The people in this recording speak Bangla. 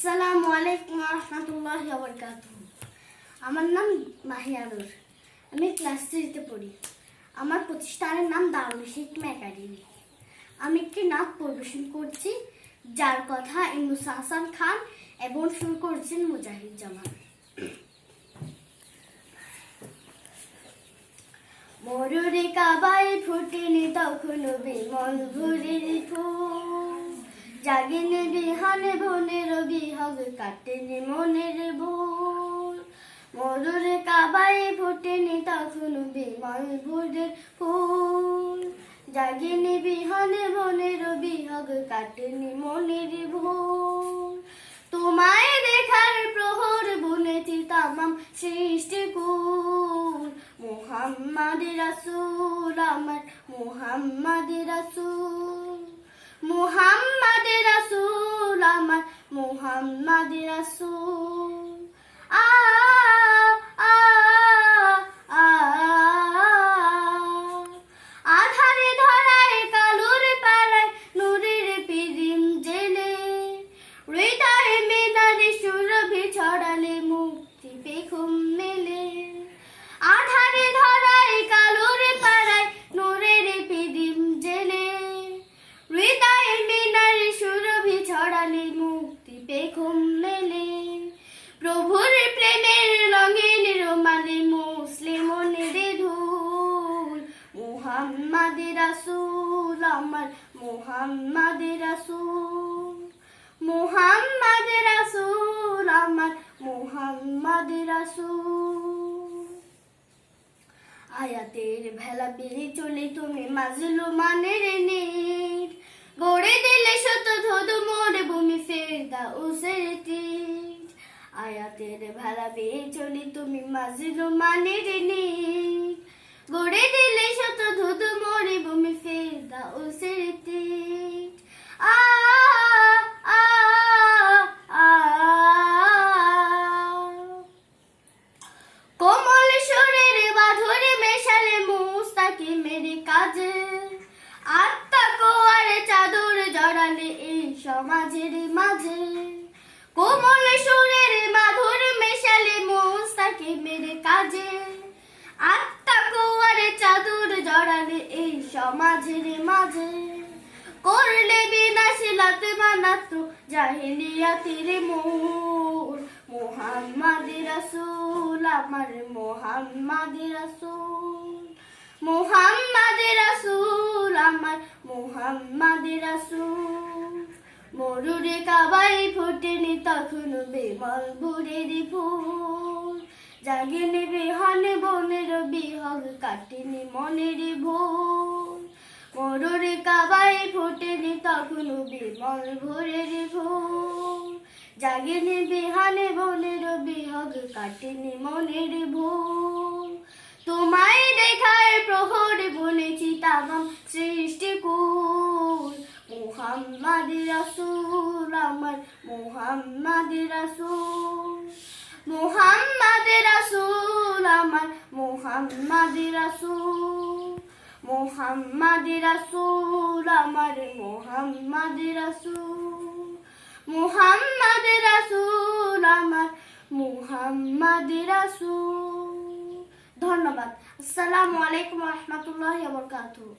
আসসালামু আলাইকুম ওয়া রাহমাতুল্লাহি ওয়া বারাকাতুহু। আমার নাম মাহিয়া নূর। আমি ক্লাস 3 তে পড়ি। আমার প্রতিষ্ঠানের নাম দারুল হিকমা একাডেমি। আমি একটি নাচ পরিবেশন করছি, যার কথা ইমরুল হাসান খান এবং সুর করেছেন মুজাহিদ জামান। মরুরে কাবায় ফুটেনি তখন বিমল ভোরের ফুল, জাগেনি বিহানে বনের বিহগ কাটেনি মনের ভুল। মরুরে কাবায় ফুটেনি তখন বিমল ভোরের ফুল, জাগেনি বিহানে বনের বিহগ কাটেনি মনের ভুল। তোমায় দেখার প্রহর বুনেছি তামাম সৃষ্টিকুল, মুহাম্মদ রাসূল আমার মুহাম্মদ রাসূল, মুহাম্মদ রাসূল আমার মুহাম্মদ রাসূল। আ আ আ আধারে ধরায় কালোর পাড়ায় নূরের পিরিম জেলে, হৃদয়ে মিনারে সুরভি ছড়ালে মুক্তি পেখম মেলে। আধারে ধরায় কালোর পাড়ায় নূরের পিরিম জেলে, হৃদয়ে মিনারে সুরভি ছড়ালে মুক্তি পেখম মেলে। প্রভুর প্রেমের রঙিন রোমালে মুসলিম মনের ধুল, মুহাম্মদ রাসূল আমার মুহাম্মদ রাসূল, মুহাম্মদ রাসূল আমার মুহাম্মদ রাসূল। আয়াতের ভেলা পেয়ে চলে তুমি মাজলুমানের নেট, গড়ে দিলে শত ধুধ মোর ভূমি ফেরদাউসের তীর। আয়াতের ভেলা পেয়ে চলে তুমি মাজলুমানের নেট, গড়ে দিলে শত ধুধ মোর ভূমি ফেরদাউসের তীর। আ আ আ কোমল সুরের বাঁধরে মেশালে মুস্তাকিমের কাজে, আত্মা কোয়ারে চাদর জড়ালে এই সমাজের মাঝে। কোমল সুরের মাধুর মেশালে মুস্তাকিমের কাজে, আত্মা কোয়ারে চাদর জড়ালে এই সমাজের মাঝে। করলে বিনাশ লাত বানাত জাহিলিয়াতের মূল, মুহাম্মদ রাসূল আমার মুহাম্মদ রাসূল, মুহাম্মদ রাসূল আমার মুহাম্মদ রাসূল। মরুরে কাবায় ফোটেনি তখন বিমল ভোরের ফুল, জাগেনি বিহানে বনের বিহগ কাটেনি মনের ভুল। মরুরে কাবায় ফোটেনি তখন বিমল ভোরের ফুল, জাগেনি বিহানে বনের বিহগ কাটেনি মনের ভুল। তোমায় দেখার প্রহর বুনেছি তামাম সৃষ্টিকুল, মুহাম্মদ রাসূল আমার মুহাম্মদ রাসূল, মুহাম্মদ রাসূল আমার মুহাম্মদ রাসূল, মুহাম্মদ রাসূল আমার মুহাম্মদ রাসূল, মুহাম্মদ রাসূল আমার মুহাম্মদ রাসূল। ধন্যবাদ। আসসালামু আলাইকুম ওয়া রাহমাতুল্লাহি ওয়া বারাকাতুহু।